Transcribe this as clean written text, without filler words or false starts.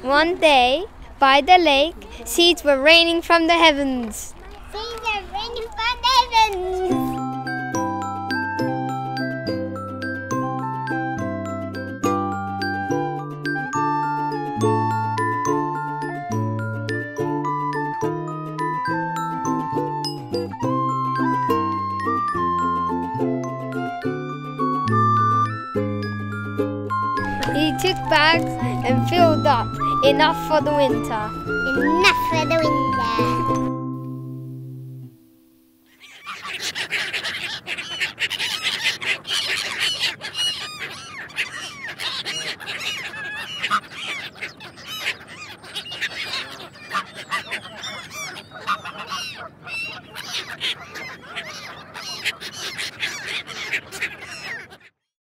One day, by the lake, seeds were raining from the heavens. Seeds are raining from the heavens. He took bags and filled up, enough for the winter. Enough for the winter.